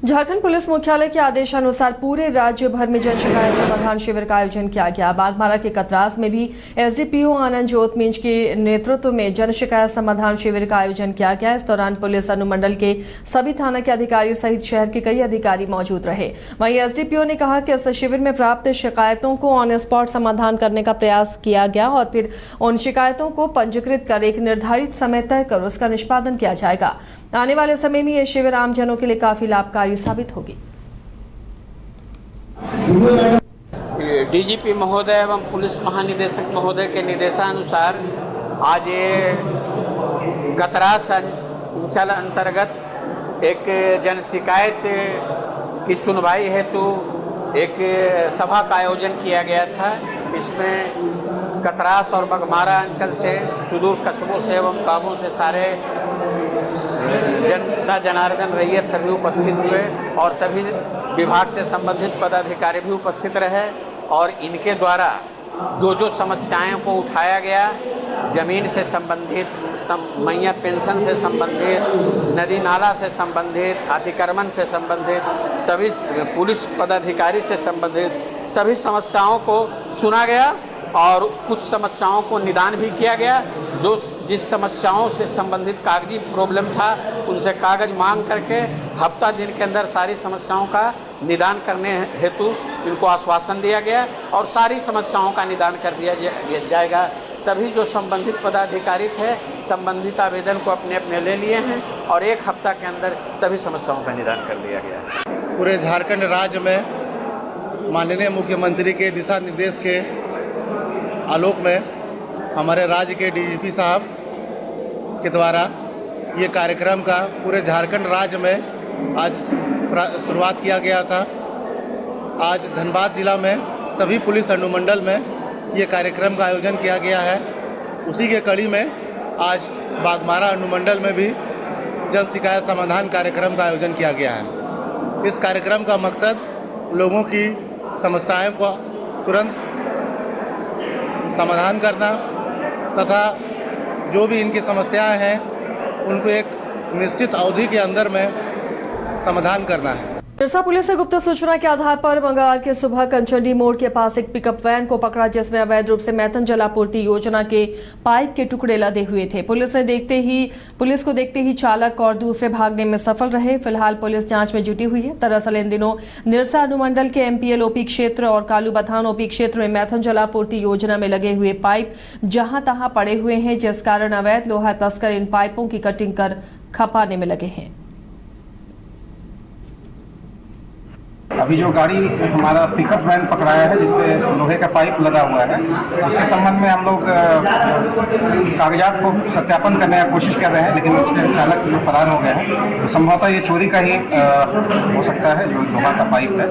Jharkhand police मुख्यालय के आदेशानुसार पूरे राज्य भर में जन शिकायत समाधान शिविर का आयोजन किया गया। बागमारा के कतरास में भी एसडीपीओ आनंद ज्योत मिंज के नेतृत्व में जन शिकायत समाधान शिविर का आयोजन किया गया। इस दौरान पुलिस अनुमंडल के सभी थाना के अधिकारी सहित शहर के कई अधिकारी मौजूद रहे। वहीं एसडीपीओ ने कहा कि इस शिविर में प्राप्त शिकायतों को ऑन स्पॉट समाधान करने का प्रयास किया गया और फिर उन शिकायतों को पंजीकृत कर एक निर्धारित समय तय कर उसका निष्पादन किया जाएगा। आने वाले समय में यह शिविर आमजनों के लिए काफी लाभकारी साबित होगी। डीजीपी महोदय एवं पुलिस महानिदेशक महोदय के निर्देशानुसार आज ये कतरास अंचल अंतर्गत एक जन शिकायत की सुनवाई हेतु एक सभा का आयोजन किया गया था। इसमें कतरास और बागमारा अंचल से सुदूर कस्बों से एवं गांवों से सारे जनता जनार्दन रैयत सभी उपस्थित हुए और सभी विभाग से संबंधित पदाधिकारी भी उपस्थित रहे और इनके द्वारा जो समस्याएं को उठाया गया, जमीन से संबंधित, मैया पेंशन से संबंधित, नदी नाला से संबंधित, अतिक्रमण से संबंधित, सभी पुलिस पदाधिकारी से संबंधित सभी समस्याओं को सुना गया और कुछ समस्याओं को निदान भी किया गया। जो जिस समस्याओं से संबंधित कागजी प्रॉब्लम था उनसे कागज मांग करके हफ्ता दिन के अंदर सारी समस्याओं का निदान करने हेतु इनको आश्वासन दिया गया और सारी समस्याओं का निदान कर दिया जाएगा। सभी जो संबंधित पदाधिकारी थे संबंधित आवेदन को अपने अपने ले लिए हैं और एक हफ्ता के अंदर सभी समस्याओं का निदान कर दिया गया। पूरे झारखंड राज्य में माननीय मुख्यमंत्री के दिशा निर्देश के आलोक में हमारे राज्य के डीजीपी साहब के द्वारा ये कार्यक्रम का पूरे झारखंड राज्य में आज शुरुआत किया गया था। आज धनबाद जिला में सभी पुलिस अनुमंडल में ये कार्यक्रम का आयोजन किया गया है। उसी के कड़ी में आज बागमारा अनुमंडल में भी जन शिकायत समाधान कार्यक्रम का आयोजन किया गया है। इस कार्यक्रम का मकसद लोगों की समस्याओं को तुरंत समाधान करना तथा जो भी इनकी समस्याएं हैं उनको एक निश्चित अवधि के अंदर में समाधान करना है। सिरसा पुलिस से गुप्त सूचना के आधार पर मंगलवार की सुबह कंचनडी मोड़ के पास एक पिकअप वैन को पकड़ा जिसमें अवैध रूप से मैथन जलापूर्ति योजना के पाइप के टुकड़े लदे हुए थे। पुलिस को देखते ही चालक और दूसरे भागने में सफल रहे। फिलहाल पुलिस जांच में जुटी हुई है। दरअसल इन दिनों निरसा अनुमंडल के एमपीएल ओपी क्षेत्र और कालूबथान ओपी क्षेत्र में मैथन जलापूर्ति योजना में लगे हुए पाइप जहां तहां पड़े हुए हैं, जिस कारण अवैध लोहा तस्कर इन पाइपों की कटिंग कर खपाने में लगे हैं। अभी जो गाड़ी हमारा पिकअप वैन पकड़ाया है जिसपे लोहे का पाइप लगा हुआ है, उसके संबंध में हम लोग कागजात को सत्यापन करने की कोशिश कर रहे हैं, लेकिन उसके चालक जो फरार हो गए हैं तो संभवतः ये चोरी का ही हो सकता है जो लोहा का पाइप है।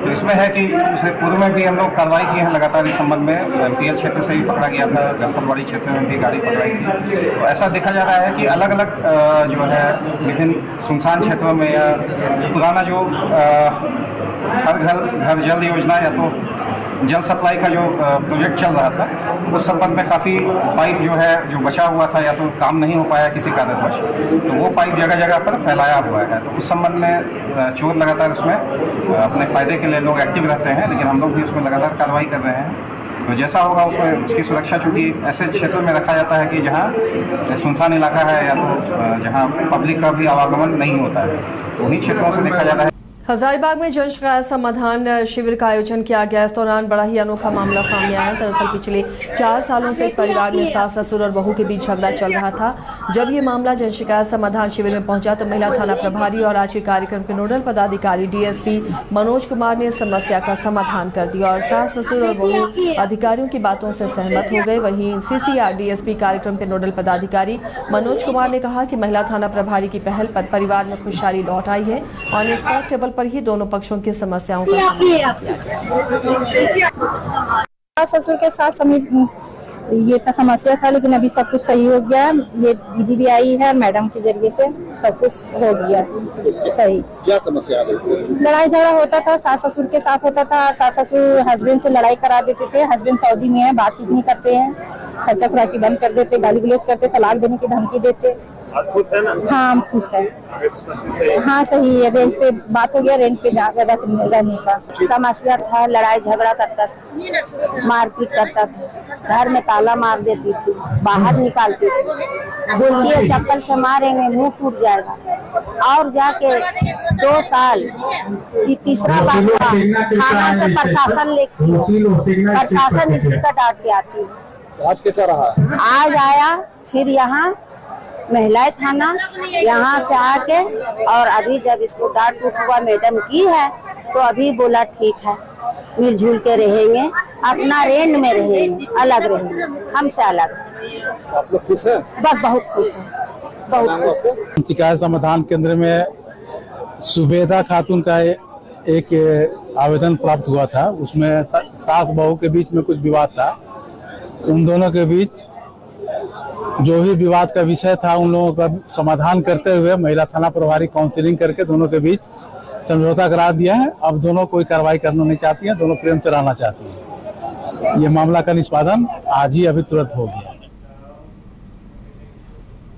तो इसमें है कि इससे पूर्व में भी हम लोग कार्रवाई किए हैं लगातार इस संबंध में। एमपीएल क्षेत्र से भी पकड़ा गया था, गलफलवाड़ी क्षेत्र में भी गाड़ी पकड़ाई थी। तो ऐसा देखा जा रहा है कि अलग अलग जो है विभिन्न सुनसान क्षेत्रों में या पुराना जो हर घर जल योजना या तो जल सप्लाई का जो प्रोजेक्ट चल रहा था उस संबंध में काफ़ी पाइप जो है जो बचा हुआ था या तो काम नहीं हो पाया किसी कारणवश, तो वो पाइप जगह जगह पर फैलाया हुआ है। तो उस संबंध में चोर लगातार उसमें अपने फ़ायदे के लिए लोग एक्टिव रहते हैं, लेकिन हम लोग भी उसमें लगातार कार्रवाई कर रहे हैं। तो जैसा होगा उसमें उसकी सुरक्षा, चूँकि ऐसे क्षेत्र में रखा जाता है कि जहाँ सुनसान इलाका है या तो जहाँ पब्लिक का भी आवागमन नहीं होता है, तो उन्हीं क्षेत्रों से देखा जाता है। हजारीबाग में जन शिकायत समाधान शिविर का आयोजन किया गया। इस दौरान बड़ा ही अनोखा मामला सामने आया। दरअसल पिछले 4 सालों से एक परिवार में सास ससुर और बहू के बीच झगड़ा चल रहा था। जब ये मामला जन शिकायत समाधान शिविर में पहुंचा तो महिला थाना प्रभारी और आज के कार्यक्रम के नोडल पदाधिकारी डीएसपी मनोज कुमार ने समस्या का समाधान कर दिया और सास ससुर और बहू अधिकारियों की बातों से सहमत हो गए। वहीं सीसीआर डीएसपी कार्यक्रम के नोडल पदाधिकारी मनोज कुमार ने कहा कि महिला थाना प्रभारी की पहल पर परिवार में खुशहाली लौट आई है। ऑन स्पॉट टेबल पर ही दोनों पक्षों की समस्याओं का समाधान किया गया। ससुर के साथ ये था समस्या था, लेकिन अभी सब कुछ सही हो गया। ये दीदी भी आई है, मैडम के जरिए से सब कुछ हो गया सही। क्या समस्या है? लड़ाई झगड़ा होता था, सास ससुर के साथ होता था। सास ससुर हस्बैंड से लड़ाई करा देते थे। हस्बैंड सऊदी में है, बातचीत नहीं करते हैं, खर्चा खुराकी बंद कर देते, गाली गलौज करते, तलाक देने की धमकी देते। खुश है ना? हाँ हम खुश हैं। हाँ सही है, रेंट पे बात हो गया, रेंट पे जाकर रहने का। समस्या था, लड़ाई झगड़ा करता था, मारपीट करता था, घर में ताला मार देती थी, बाहर निकालती थी, बोलती है चप्पल से मारेंगे मुंह टूट जाएगा। और जाके 2 साल ये तीसरा बार हुआ, थाना से प्रशासन लेती है, प्रशासन इसी का डांट के आती है। आज कैसा रहा? आज आया फिर यहाँ महिला थाना, यहाँ से आके और अभी जब इसको डांट टूट हुआ मैडम की है तो अभी बोला ठीक है, मिलजुल के रहेंगे, अपना रेंट में रहेंगे, अलग रहेंगे, हमसे अलग। आप लोग खुश हैं? बस बहुत खुश है, बहुत खुश है। शिकायत समाधान केंद्र में सुबेदा खातून का एक आवेदन प्राप्त हुआ था। उसमें सास बहू के बीच में कुछ विवाद था। उन दोनों के बीच जो भी विवाद का विषय था उन लोगों का समाधान करते हुए महिला थाना प्रभारी काउंसलिंग करके दोनों के बीच समझौता करा दिया है। अब दोनों कोई कार्रवाई करना नहीं चाहती हैं, दोनों प्रेम से रहना चाहती हैं। ये मामला का निष्पादन आज ही अभी तुरंत हो गया।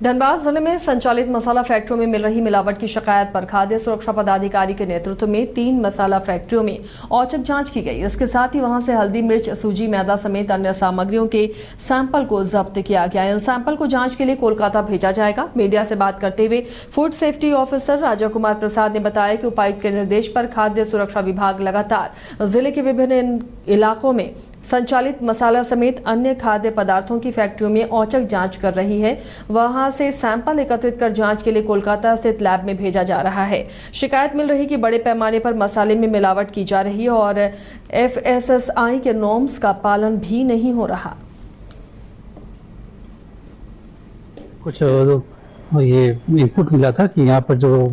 धनबाद जिले में संचालित मसाला फैक्ट्रियों में मिल रही मिलावट की शिकायत पर खाद्य सुरक्षा पदाधिकारी के नेतृत्व में 3 मसाला फैक्ट्रियों में औचक जांच की गई। इसके साथ ही वहां से हल्दी, मिर्च, सूजी, मैदा समेत अन्य सामग्रियों के सैंपल को जब्त किया गया। इन सैंपल को जांच के लिए कोलकाता भेजा जाएगा। मीडिया से बात करते हुए food safety officer Raja Kumar Prasad ने बताया कि उपायुक्त के निर्देश पर खाद्य सुरक्षा विभाग लगातार जिले के विभिन्न इलाकों में संचालित मसाला समेत अन्य खाद्य पदार्थों की फैक्ट्रियों में औचक जांच कर रही है। वहां से सैंपल एकत्रित कर जांच के लिए कोलकाता स्थित लैब में भेजा जा रहा है। शिकायत मिल रही कि बड़े पैमाने पर मसाले में मिलावट की जा रही है और FSSAI के नॉर्म्स का पालन भी नहीं हो रहा। कुछ ये इनपुट मिला था कि यहाँ पर जो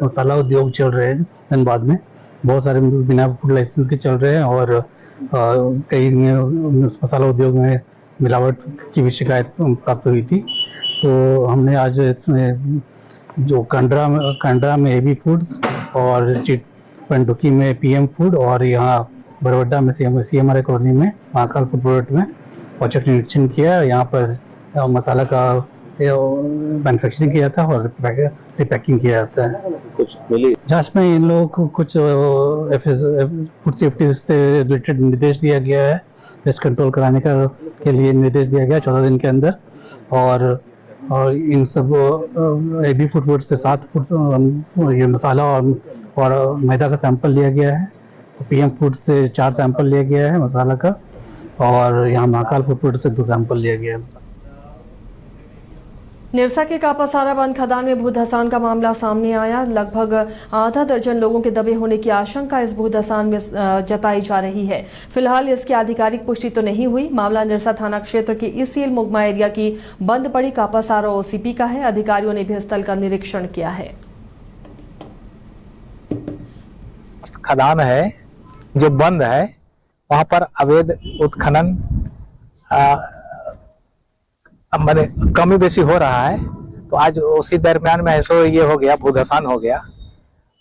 मसाला उद्योग चल रहे हैं धनबाद में, बहुत सारे बिना फूड लाइसेंस के चल रहे हैं और कई मसाला उद्योग में मिलावट की भी शिकायत प्राप्त हुई थी। तो हमने आज इसमें जो कंडरा में AB फूड्स और पंडुकी में PM फूड और यहाँ बरवड्डा में CMRI कॉलोनी में महाकाल फूड प्रोडक्ट में औचक निरीक्षण किया। यहाँ पर मसाला का मैन्युफैक्चरिंग किया जाता है और रिपैकिंग किया जाता है। कुछ मिली जांच में इन लोगों को कुछ फूड सेफ्टी से रिलेटेड निर्देश दिया गया है। पेस्ट कंट्रोल कराने के लिए निर्देश दिया गया 14 दिन के अंदर और इन सब AB फूड प्रोडक्ट से 7 फूड ये मसाला और मैदा का सैंपल लिया गया है। PM फूड से 4 सैंपल लिया गया है मसाला का और यहाँ महाकाल फूड प्रोडक्ट से 2 सैंपल लिया गया है। निरसा के कापासारा वन खदान में भूधसान का मामला सामने आया। लगभग आधा दर्जन लोगों के दबे होने की आशंका इस भूधसान में जताई जा रही है। फिलहाल इसकी आधिकारिक पुष्टि तो नहीं हुई। मामला निरसा थाना क्षेत्र के ECL मुगमा एरिया की बंद पड़ी कापासारा OCP का है। अधिकारियों ने भी स्थल का निरीक्षण किया है। खदान है जो बंद है, वहां पर अवैध उत्खनन मैंने कमी बेसी हो रहा है। तो आज उसी दरमियान में ऐसा ये हो गया, भूधसान हो गया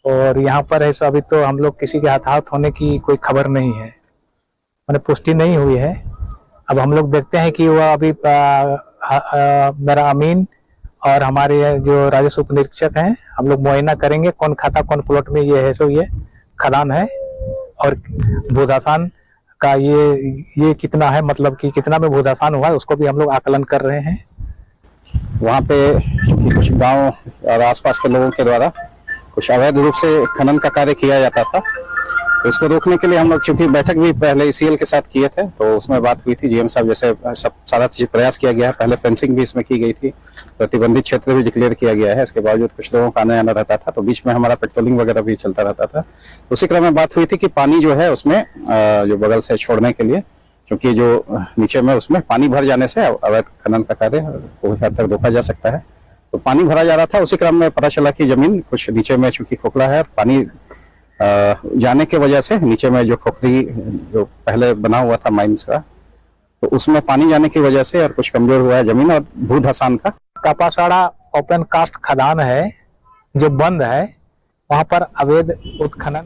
और यहाँ पर ऐसा अभी तो हम लोग किसी के हताहत होने की कोई खबर नहीं है, मैंने पुष्टि नहीं हुई है। अब हम लोग देखते हैं कि वह अभी मेरा अमीन और हमारे जो राजस्व उप निरीक्षक हैं, हम लोग मुआयना करेंगे कौन खाता कौन प्लॉट में ये है। सो ये खदान है और भूधसान का ये कितना है, मतलब कि कितना में भूधसान हुआ है उसको भी हम लोग आकलन कर रहे हैं। वहाँ पे कुछ गांव और आसपास के लोगों के द्वारा कुछ अवैध रूप से खनन का कार्य किया जाता था। तो इसको रोकने के लिए हम लोग चूंकि बैठक भी पहले ECL के साथ किए थे, तो उसमें बात हुई थी GM साहब जैसे सब सारा चीज प्रयास किया गया है। पहले फेंसिंग भी इसमें की गई थी, प्रतिबंधित क्षेत्र भी डिक्लेयर किया गया है। इसके बावजूद कुछ लोगों का आना जाना रहता था, तो बीच में हमारा पेट्रोलिंग वगैरह भी चलता रहता था। उसी क्रम में बात हुई थी कि पानी जो है उसमें जो बगल से छोड़ने के लिए, क्योंकि जो नीचे में उसमें पानी भर जाने से अवैध खनन का कार्य कोई हद तक रोका जा सकता है। तो पानी भरा जा रहा था, उसी क्रम में पता चला कि जमीन कुछ नीचे में चूंकि खोखला है, पानी जाने के वजह से नीचे में जो खोखली जो पहले बना हुआ था माइंस का, तो उसमें पानी जाने की वजह से और कुछ कमजोर हुआ है जमीन और भूधसान का। कापासाड़ा ओपन कास्ट खदान है जो बंद है, वहां पर अवैध उत्खनन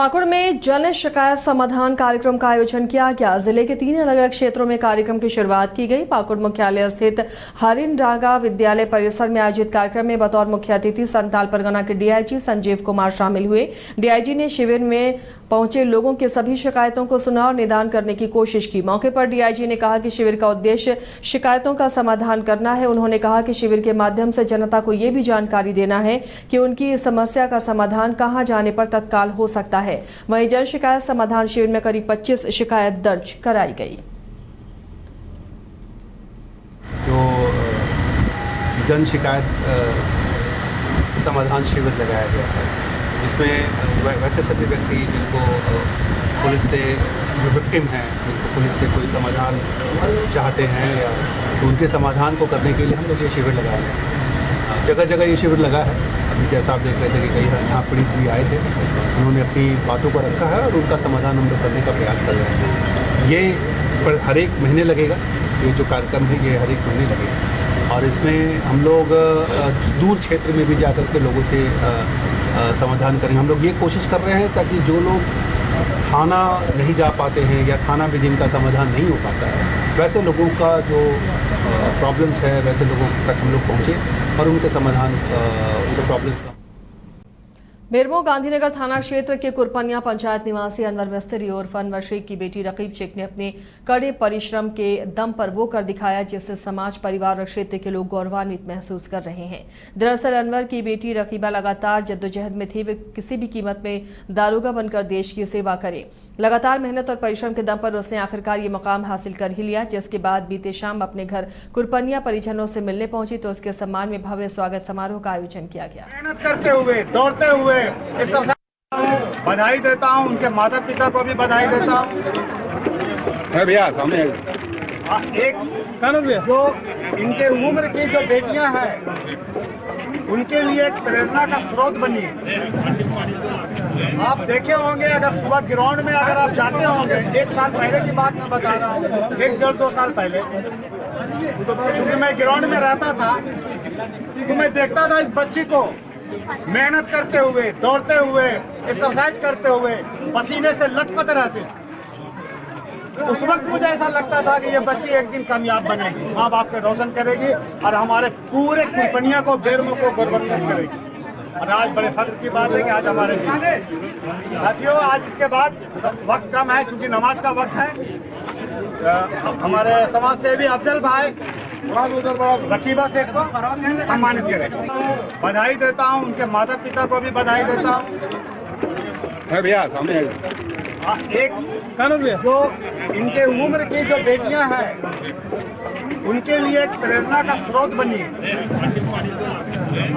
पाकुड़ में जन शिकायत समाधान कार्यक्रम का आयोजन किया गया। जिले के 3 अलग अलग क्षेत्रों में कार्यक्रम की शुरुआत की गई। पाकुड़ मुख्यालय स्थित हरिन रागा विद्यालय परिसर में आयोजित कार्यक्रम में बतौर मुख्य अतिथि संताल परगना के डीआईजी संजीव कुमार शामिल हुए। डीआईजी ने शिविर में पहुंचे लोगों की सभी शिकायतों को सुना और निदान करने की कोशिश की। मौके पर डीआईजी ने कहा कि शिविर का उद्देश्य शिकायतों का समाधान करना है। उन्होंने कहा कि शिविर के माध्यम से जनता को ये भी जानकारी देना है कि उनकी समस्या का समाधान कहां जाने पर तत्काल हो सकता है। वहीं जन शिकायत समाधान शिविर में करीब 25 शिकायत दर्ज कराई गई। जो जन शिकायत समाधान शिविर लगाया गया है, इसमें वैसे सभी व्यक्ति जिनको पुलिस से जो विक्टिम हैं, जिनको पुलिस से कोई समाधान चाहते हैं या तो उनके समाधान को करने के लिए हम लोग ये शिविर लगाए हैं। जगह जगह ये शिविर लगा है। अभी जैसा आप देख रहे थे कि कई यहाँ पीड़ित भी आए थे, उन्होंने अपनी बातों को रखा है और उनका समाधान हम लोग करने का प्रयास कर रहे हैं। ये हर एक महीने लगेगा, ये जो कार्यक्रम है ये हर एक महीने लगेगा और इसमें हम लोग दूर क्षेत्र में भी जाकर के लोगों से समाधान करेंगे। हम लोग ये कोशिश कर रहे हैं ताकि जो लोग थाना नहीं जा पाते हैं या थाना भी जिनका समाधान नहीं हो पाता है, वैसे लोगों का जो प्रॉब्लम्स है वैसे लोगों तक हम लोग पहुँचे और उनके समाधान उनके प्रॉब्लम का। बेरमो गांधीनगर थाना क्षेत्र के कुरपनिया पंचायत निवासी अनवर मिस्त्री उर्फ अनवर शेख की बेटी रकीब शेख ने अपने कड़े परिश्रम के दम पर वो कर दिखाया जिससे समाज, परिवार और क्षेत्र के लोग गौरवान्वित महसूस कर रहे हैं। दरअसल अनवर की बेटी रकीबा लगातार जद्दोजहद में थी। वे किसी भी कीमत में दारोगा बनकर देश की सेवा करे। लगातार मेहनत और परिश्रम के दम पर उसने आखिरकार ये मकाम हासिल कर ही लिया। जिसके बाद बीते शाम अपने घर कुरपनिया परिजनों से मिलने पहुंची तो उसके सम्मान में भव्य स्वागत समारोह का आयोजन किया गया। मेहनत करते हुए, दौड़ते हुए बधाई देता हूँ। उनके माता पिता को भी बधाई देता हूँ। एक जो इनके उम्र की जो बेटियां हैं उनके लिए एक प्रेरणा का स्रोत बनी। आप देखे होंगे, अगर सुबह ग्राउंड में अगर आप जाते होंगे, 1 साल पहले की बात मैं बता रहा हूँ, 1-1.5-2 साल पहले, क्योंकि मैं ग्राउंड में रहता था तो मैं देखता था इस बच्ची को मेहनत करते हुए, दौड़ते हुए, एक्सरसाइज करते हुए, पसीने से लथपथ रहते। उस वक्त मुझे ऐसा लगता था कि ये बच्ची एक दिन कामयाब बनेगी, माँ बाप के रोशन करेगी और हमारे पूरे कुरपनिया को, बेरमो को गौरवान्वित करेगी। और आज बड़े फख्र की बात है कि आज हमारे साथियों, आज इसके बाद वक्त कम है क्योंकि नमाज का वक्त है। हमारे समाज सेवी अफजल भाई रकीबा शेख को सम्मानित करें। बधाई देता हूं, उनके माता पिता को भी बधाई देता हूं। एक जो इनके उम्र की जो बेटियां हैं उनके लिए एक प्रेरणा का स्रोत बनी।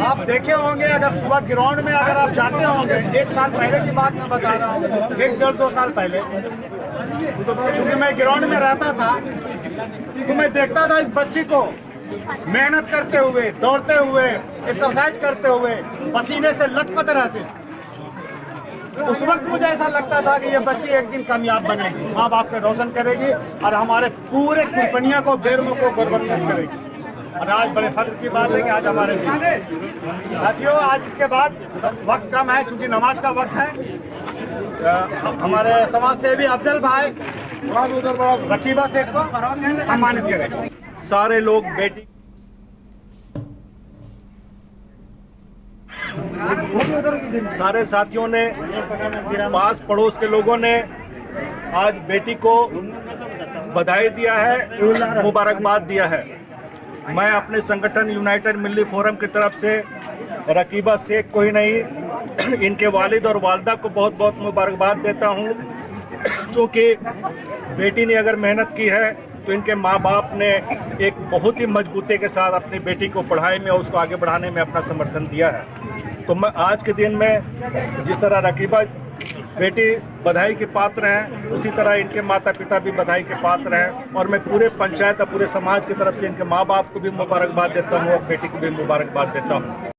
आप देखे होंगे, अगर सुबह ग्राउंड में अगर आप जाते होंगे, 1 साल पहले की बात मैं बता रहा हूँ, 1-1.5-2 साल पहले, क्योंकि मैं ग्राउंड में रहता था तो मैं देखता था इस बच्ची को मेहनत करते हुए, दौड़ते हुए, एक्सरसाइज करते हुए, पसीने से लथपथ रहते। उस वक्त मुझे ऐसा लगता था कि ये बच्ची एक दिन कामयाब बनेगी, माँ बाप के रोशन करेगी और हमारे पूरे कुरपनिया को, बेरमो को गौरवान्वित करेगी। और आज बड़े फख्र की बात है कि आज हमारे साथियों, आज इसके बाद वक्त कम है क्योंकि नमाज का वक्त है। हमारे समाज सेवी अफजल भाई रकीबा शेख को सम्मानित करें। सारे लोग बेटी सारे साथियों ने, पास पड़ोस के लोगों ने आज बेटी को बधाई दिया है, मुबारकबाद दिया है। मैं अपने संगठन यूनाइटेड मिल्ली फोरम की तरफ से रकीबा शेख को ही नहीं, इनके वालिद और वालदा को बहुत बहुत मुबारकबाद देता हूँ, क्योंकि बेटी ने अगर मेहनत की है तो इनके माँ बाप ने एक बहुत ही मजबूती के साथ अपनी बेटी को पढ़ाई में और उसको आगे बढ़ाने में अपना समर्थन दिया है। तो मैं आज के दिन में जिस तरह रकीबा बेटी बधाई के पात्र हैं, उसी तरह इनके माता पिता भी बधाई के पात्र हैं और मैं पूरे पंचायत और पूरे समाज की तरफ से इनके माँ बाप को भी मुबारकबाद देता हूँ और बेटी को भी मुबारकबाद देता हूँ।